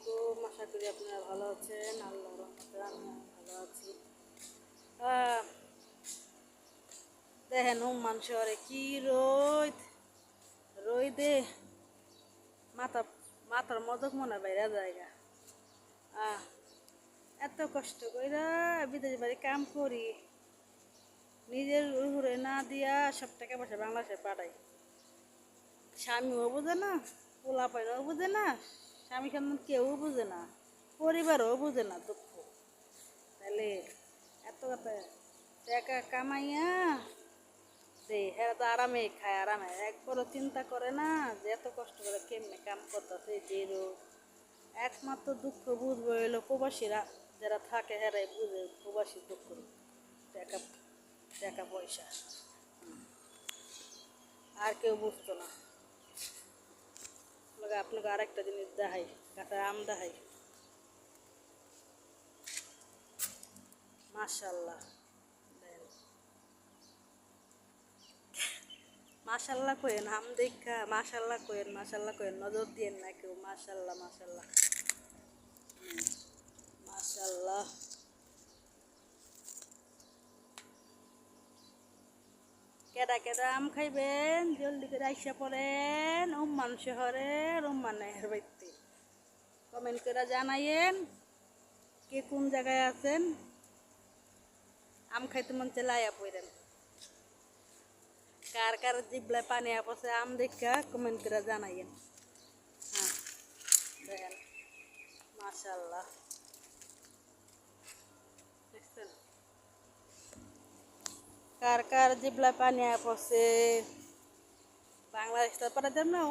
আলাইকুম, আশা করি আপনারা ভালো আছেন। আল্লাহর রহমতে আমি ভালো আছি। দেখেন শহরে কি রোদ, রোদে মাথা মাথার মদক মনে বাইরে জায়গা। এত কষ্ট কইরা বিদেশ বাড়ি কাম করি, নিজের উপরে না দিয়া সব টাকা পয়সা বাংলাদেশে পাঠাই। স্বামীও বুঝে না, পোলা পাইনও বুঝে না, স্বামী সন্তান কেউ বুঝে না, পরিবারও বুঝে না দুঃখ। তাহলে এত কথা টাকা কামাইয়া দে, হ্যাঁ তো আরামে খায়, আরামে একবারও চিন্তা করে না যে এত কষ্ট করে কেমনে কাম করতেছে যে রোগ। একমাত্র দুঃখ বুঝবো হইলো প্রবাসীরা, যারা থাকে হেরাই বুঝে প্রবাসী দুঃখ। টাকা টাকা পয়সা আর কেউ বুঝতো না। আপনাকে আরেকটা জিনিস দেখাই, কাঁচা আম দেখাই। মাশাল্লাহ, মাশাল্লাহ কইেন, আম দেখা মাশাল্লাহ কইেন, মাশাল্লাহ কইেন, নজর দিয়েন না কেউ। মাশাল্লাহ মাশাল্লাহ মাশাল্লাহ। কেডা কেডা আম খাইবেন জলদি করে আইসা পড়েন শহরের নাইহার বাড়িতে। কমেন্ট করে জানাইয়েন কে কোন জায়গায় আছেন। আম খাইতে মন চাইলে আয়া পড়েন। কার কার জিবলায় পানি আপসে আম দেখা কমেন্ট করে জানাইয়েন। হ্যাঁ দেখেন, মাশাল্লাহ, দেখছেন কার কার জিবলায় পানি আপসে। বাংলাদেশ তো পাঠাতাম না।